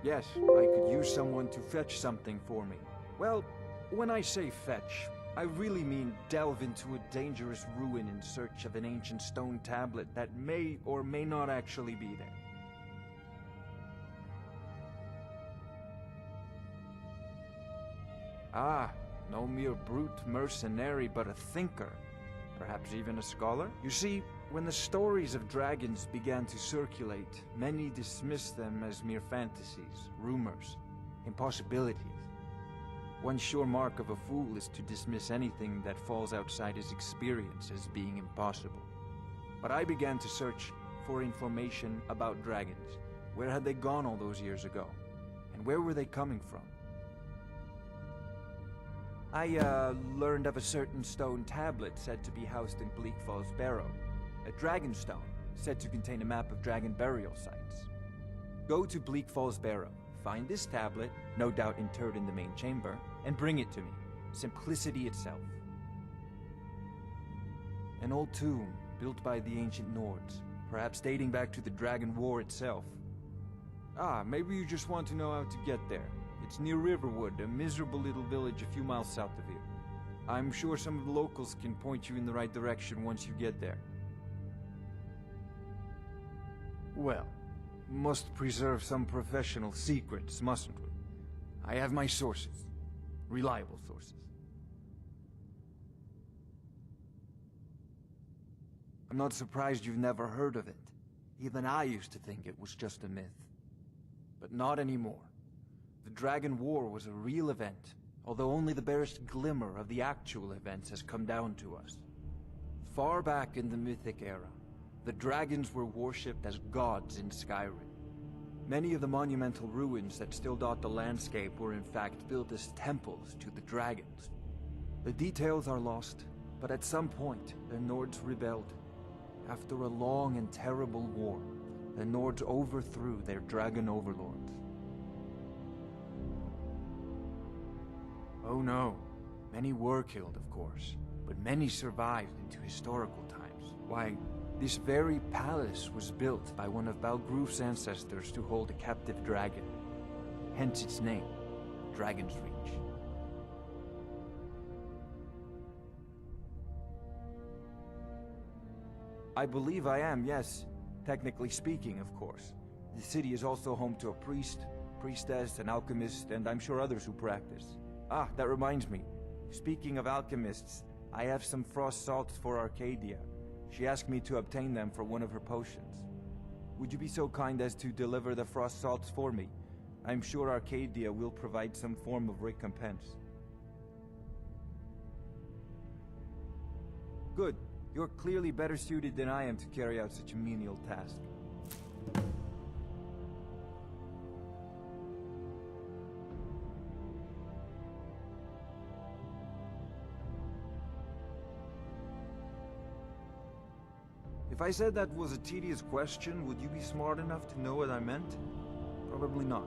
Yes, I could use someone to fetch something for me. Well, when I say fetch, I really mean delve into a dangerous ruin in search of an ancient stone tablet that may or may not actually be there. Ah, no mere brute mercenary, but a thinker. Perhaps even a scholar? You see, when the stories of dragons began to circulate, many dismissed them as mere fantasies, rumors, impossibilities. One sure mark of a fool is to dismiss anything that falls outside his experience as being impossible. But I began to search for information about dragons. Where had they gone all those years ago? And where were they coming from? I learned of a certain stone tablet said to be housed in Bleak Falls Barrow. A dragon stone, said to contain a map of dragon burial sites. Go to Bleak Falls Barrow, find this tablet, no doubt interred in the main chamber, and bring it to me. Simplicity itself. An old tomb, built by the ancient Nords, perhaps dating back to the Dragon War itself. Ah, maybe you just want to know how to get there. It's near Riverwood, a miserable little village a few miles south of here. I'm sure some of the locals can point you in the right direction once you get there. Well, must preserve some professional secrets, mustn't we? I have my sources. Reliable sources. I'm not surprised you've never heard of it. Even I used to think it was just a myth. But not anymore. The Dragon War was a real event, although only the barest glimmer of the actual events has come down to us. Far back in the Mythic era, the dragons were worshipped as gods in Skyrim. Many of the monumental ruins that still dot the landscape were in fact built as temples to the dragons. The details are lost, but at some point, the Nords rebelled. After a long and terrible war, the Nords overthrew their dragon overlords. Oh no, many were killed, of course, but many survived into historical times. Why, this very palace was built by one of Balgroof's ancestors to hold a captive dragon. Hence its name, Dragon's Reach. I believe I am, yes. Technically speaking, of course. The city is also home to a priest, priestess, an alchemist, and I'm sure others who practice. Ah, that reminds me. Speaking of alchemists, I have some frost salts for Arcadia. She asked me to obtain them for one of her potions. Would you be so kind as to deliver the frost salts for me? I'm sure Arcadia will provide some form of recompense. Good. You're clearly better suited than I am to carry out such a menial task. If I said that was a tedious question, would you be smart enough to know what I meant? Probably not.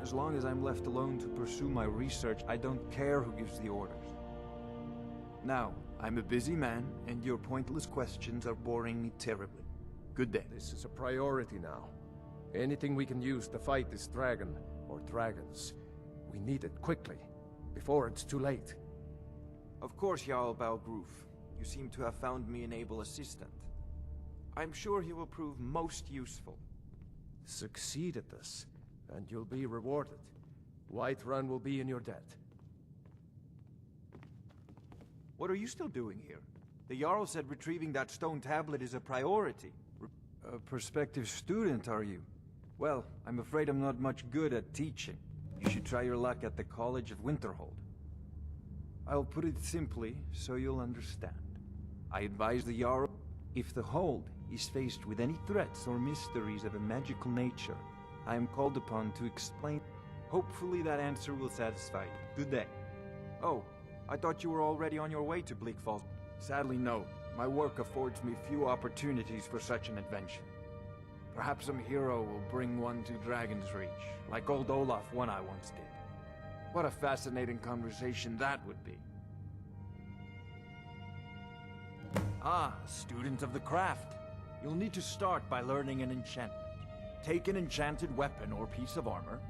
As long as I'm left alone to pursue my research, I don't care who gives the orders. Now, I'm a busy man, and your pointless questions are boring me terribly. Good day. This is a priority now. Anything we can use to fight this dragon, or dragons, we need it quickly, before it's too late. Of course, Jarl Balgroof. You seem to have found me an able assistant. I'm sure he will prove most useful. Succeed at this, and you'll be rewarded. Whiterun will be in your debt. What are you still doing here? The Jarl said retrieving that stone tablet is a priority. A prospective student, are you? Well, I'm afraid I'm not much good at teaching. You should try your luck at the College of Winterhold. I'll put it simply, so you'll understand. I advise the Jarl, if the Hold is faced with any threats or mysteries of a magical nature, I am called upon to explain. Hopefully that answer will satisfy you. Good day. Oh, I thought you were already on your way to Bleak Falls. Sadly, no. My work affords me few opportunities for such an adventure. Perhaps some hero will bring one to Dragon's Reach, like old Olaf one I once did. What a fascinating conversation that would be. Ah, student of the craft. You'll need to start by learning an enchantment. Take an enchanted weapon or piece of armor,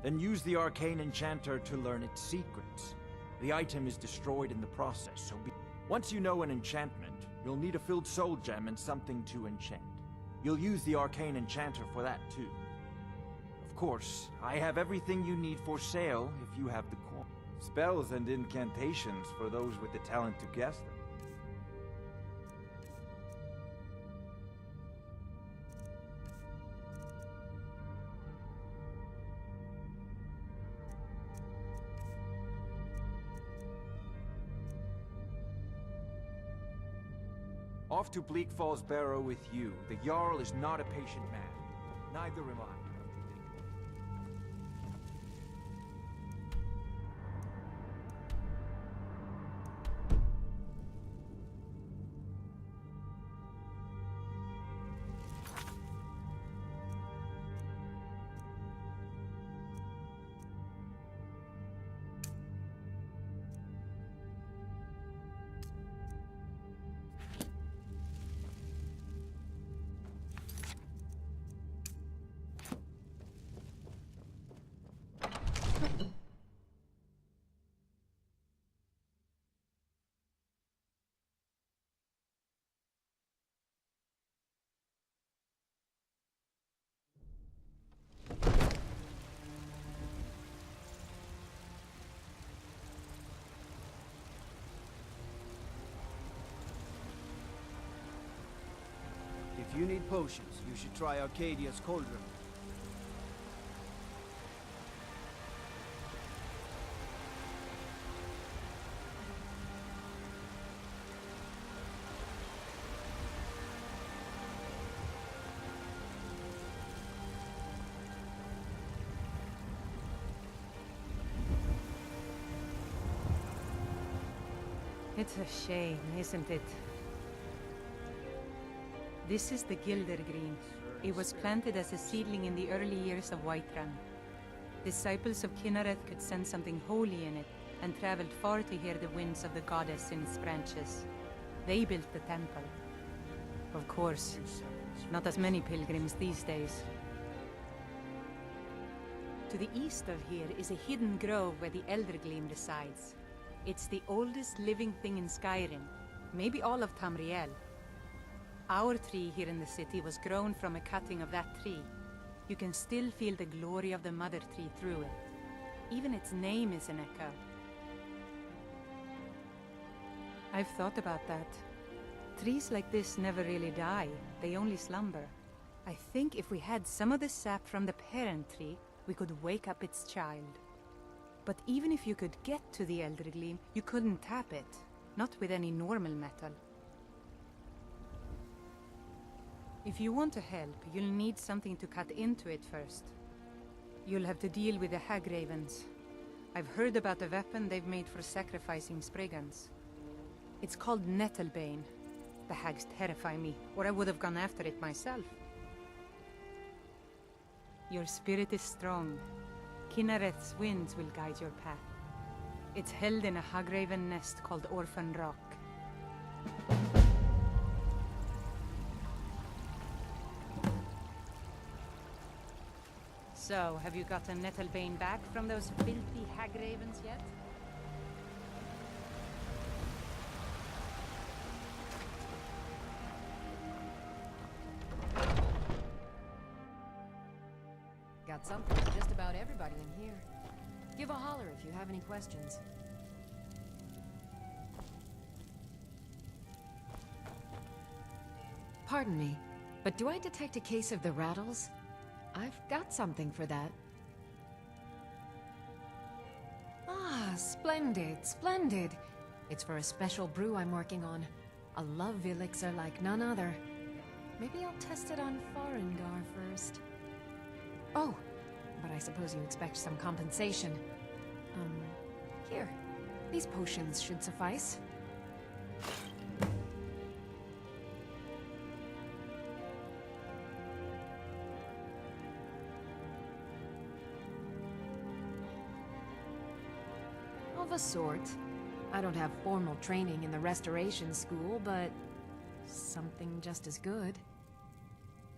then use the arcane enchanter to learn its secrets. The item is destroyed in the process, so once you know an enchantment, you'll need a filled soul gem and something to enchant. You'll use the arcane enchanter for that too. Of course, I have everything you need for sale if you have the coin. Spells and incantations for those with the talent to guess them. Off to Bleak Falls Barrow with you. The Jarl is not a patient man. Neither am I. If you need potions, you should try Arcadia's Cauldron. It's a shame, isn't it? This is the Gildergreen. It was planted as a seedling in the early years of Whiterun. Disciples of Kynareth could sense something holy in it, and traveled far to hear the winds of the goddess in its branches. They built the temple. Of course, not as many pilgrims these days. To the east of here is a hidden grove where the Eldergleam resides. It's the oldest living thing in Skyrim, maybe all of Tamriel. Our tree here in the city was grown from a cutting of that tree. You can still feel the glory of the mother tree through it. Even its name is an echo. I've thought about that. Trees like this never really die, they only slumber. I think if we had some of the sap from the parent tree, we could wake up its child. But even if you could get to the Eldergleam, you couldn't tap it. Not with any normal metal. If you want to help, you'll need something to cut into it first. You'll have to deal with the Hagravens. I've heard about a weapon they've made for sacrificing Spriggans. It's called Nettlebane. The hags terrify me, or I would have gone after it myself. Your spirit is strong. Kynareth's winds will guide your path. It's held in a Hagraven nest called Orphan Rock. So, have you gotten Nettlebane back from those filthy Hagravens yet? Got something for just about everybody in here. Give a holler if you have any questions. Pardon me, but do I detect a case of the rattles? I've got something for that. Ah, splendid, splendid. It's for a special brew I'm working on. A love elixir like none other. Maybe I'll test it on Farengar first. Oh, but I suppose you expect some compensation. Here. These potions should suffice. Of a sort. I don't have formal training in the Restoration School, but something just as good.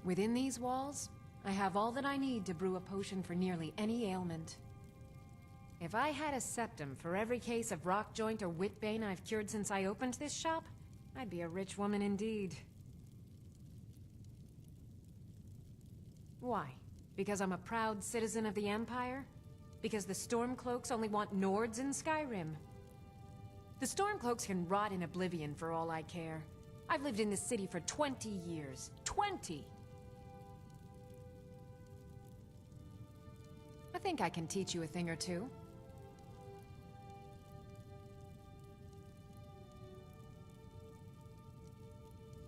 Within these walls, I have all that I need to brew a potion for nearly any ailment. If I had a septum for every case of rock joint or whitbane I've cured since I opened this shop, I'd be a rich woman indeed. Why? Because I'm a proud citizen of the Empire? Because the Stormcloaks only want Nords in Skyrim? The Stormcloaks can rot in oblivion for all I care. I've lived in this city for 20 years. 20! I think I can teach you a thing or two.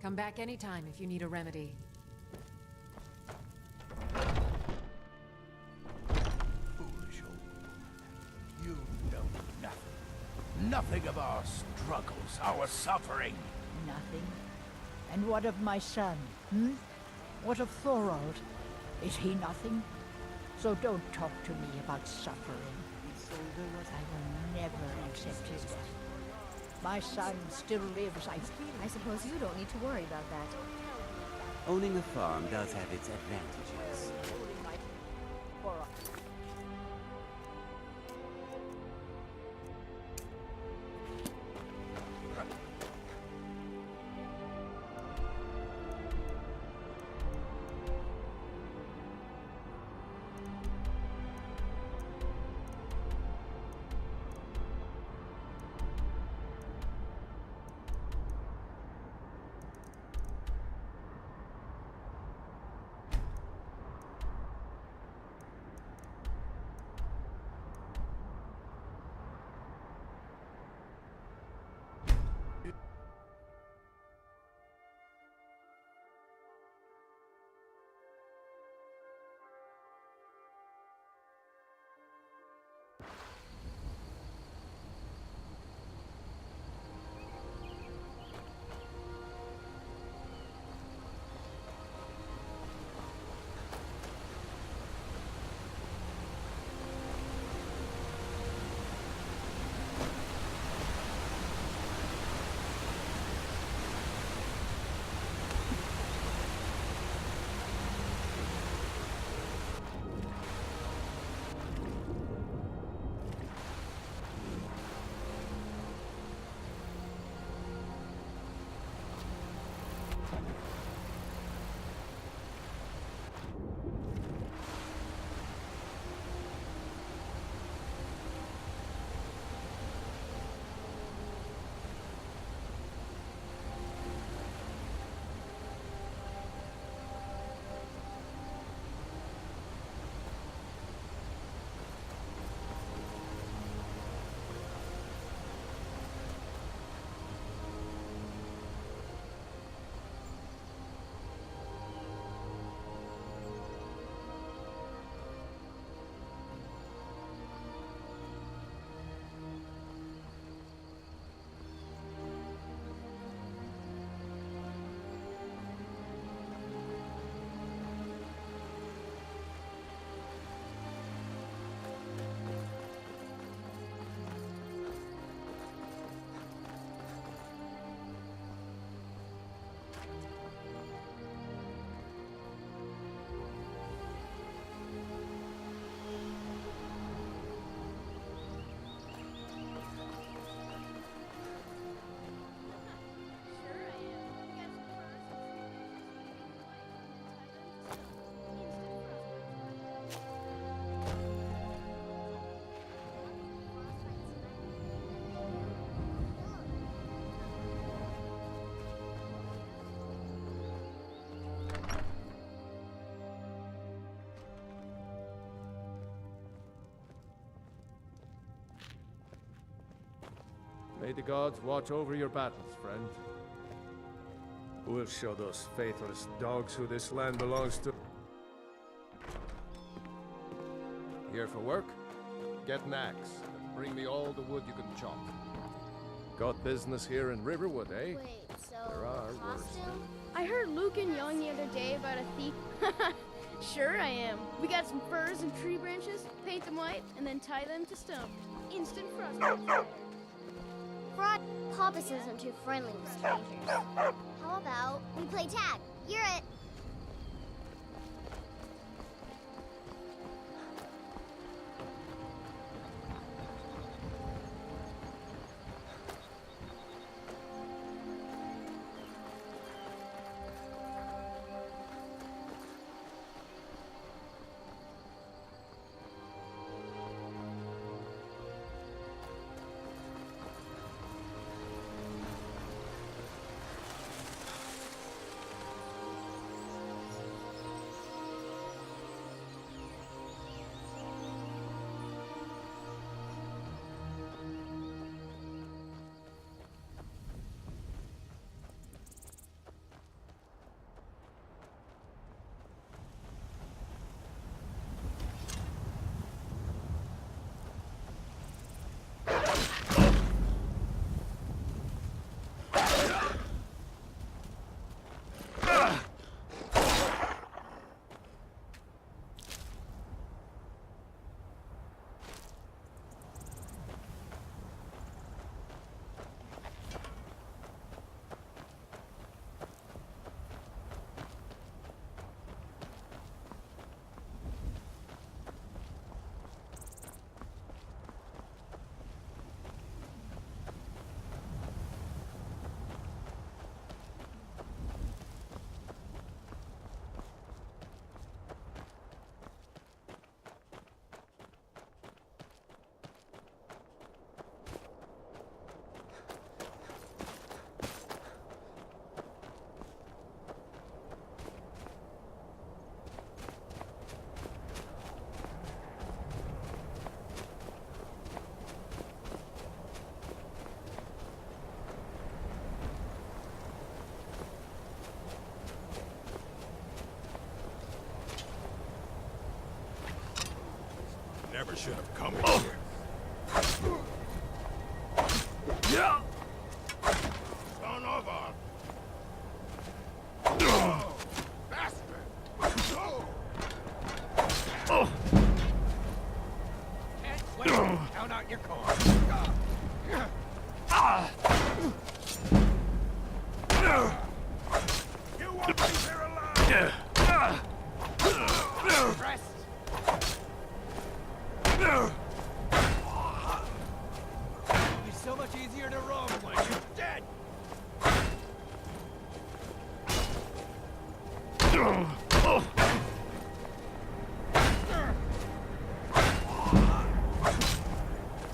Come back anytime if you need a remedy. Foolish old woman. You know nothing. Nothing of our struggles, our suffering. Nothing. And what of my son, hmm? What of Thorald? Is he nothing? So don't talk to me about suffering. I will never accept his death. My son still lives, I feel. I suppose you don't need to worry about that. Owning a farm does have its advantages. May the gods watch over your battles, friend. We'll show those faithless dogs who this land belongs to. Here for work? Get an axe, and bring me all the wood you can chop. Got business here in Riverwood, eh? Wait, so There are worse. costume? I heard Luke and Young the other day about a thief. Sure I am. We got some furs and tree branches, paint them white, and then tie them to stone. Instant frostbite. Poppus isn't too friendly with strangers. How about we play tag? You're it. never should have come here. Yeah. Son of a... Oh, bastard! Oh. Can't wait to count out your coins. You won't be here alive! Rest. It'll be so much easier to roam when you're dead.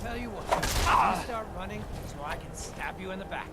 Tell you what, you start running so I can stab you in the back.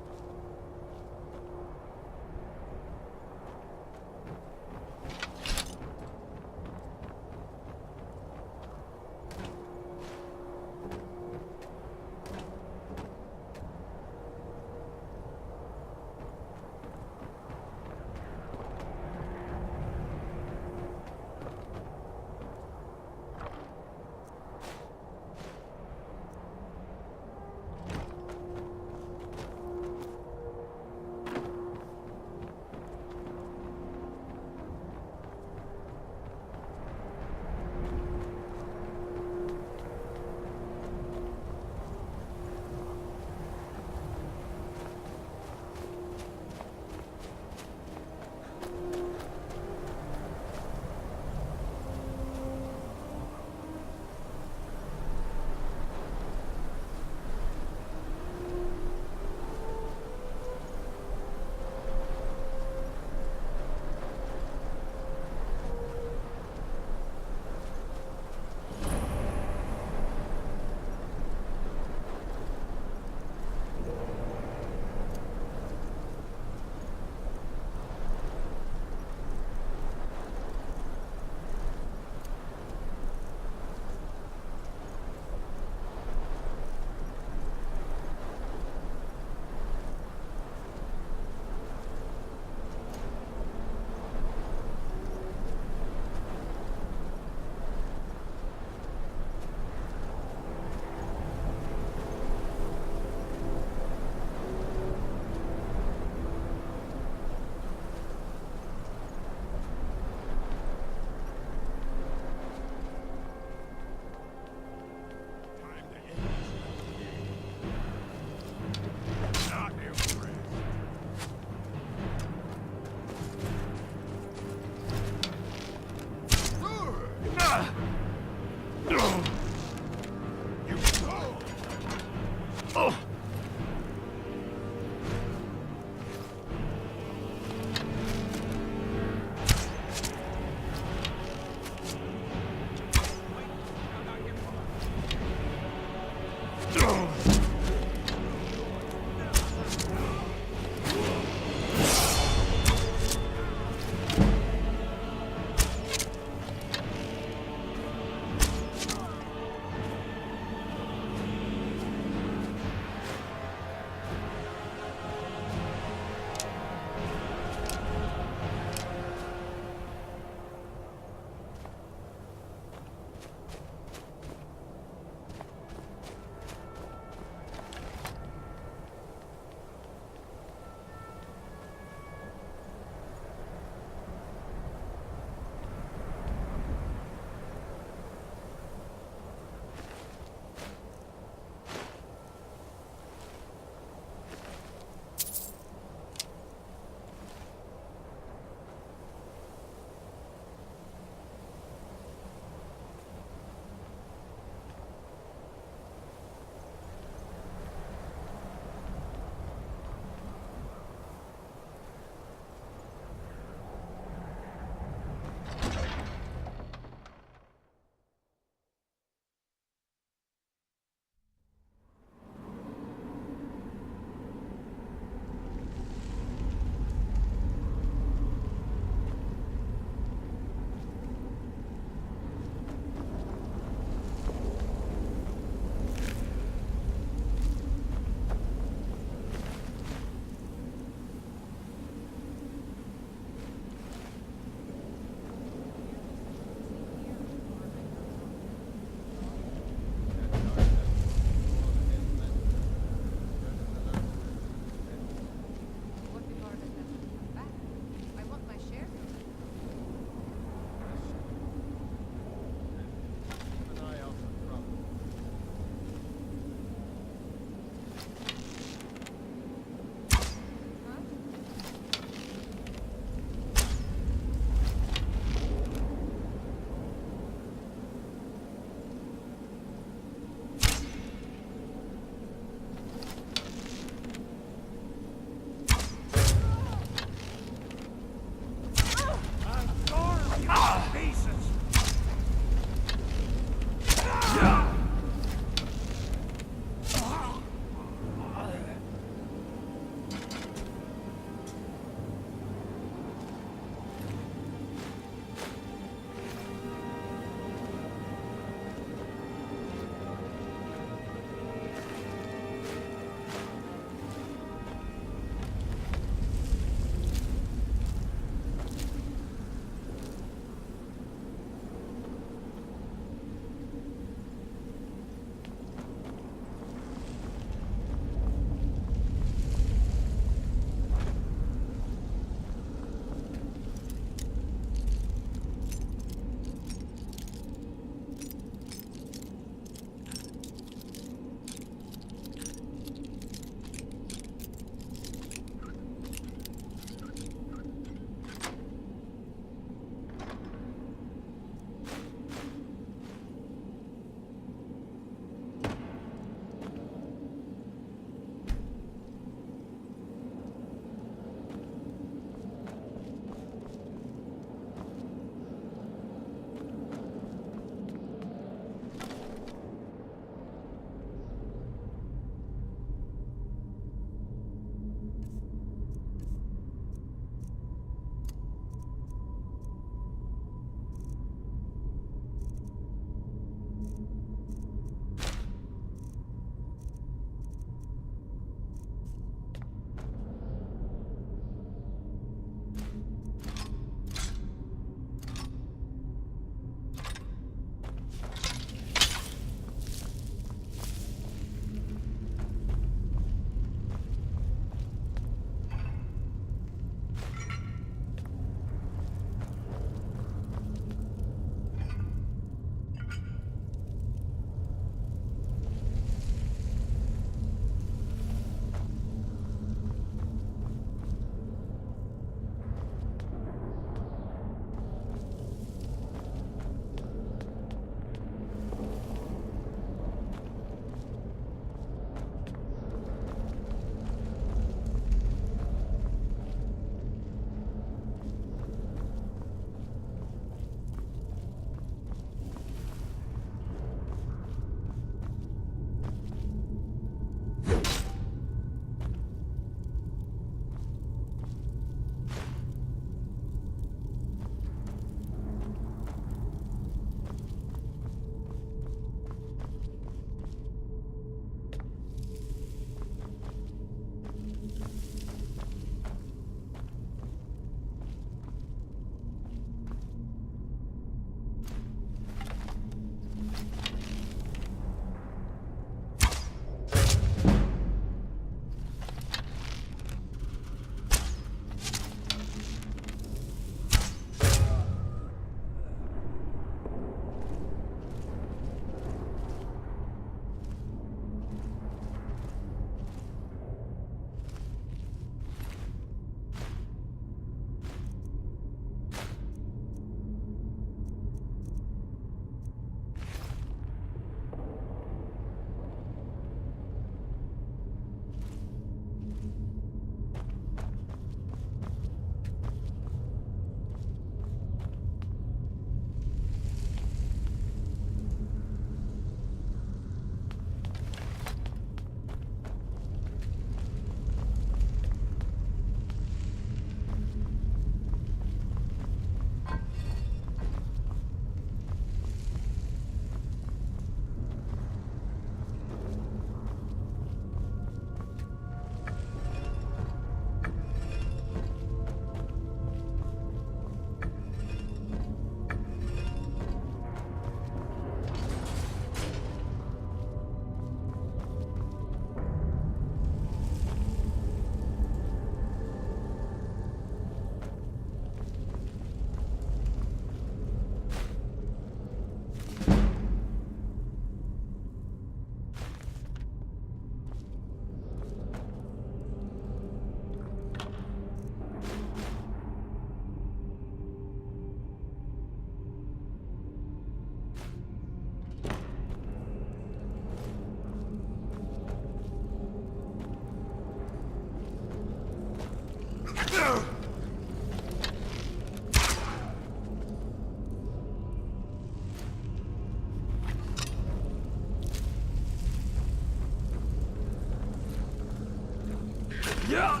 Yeah.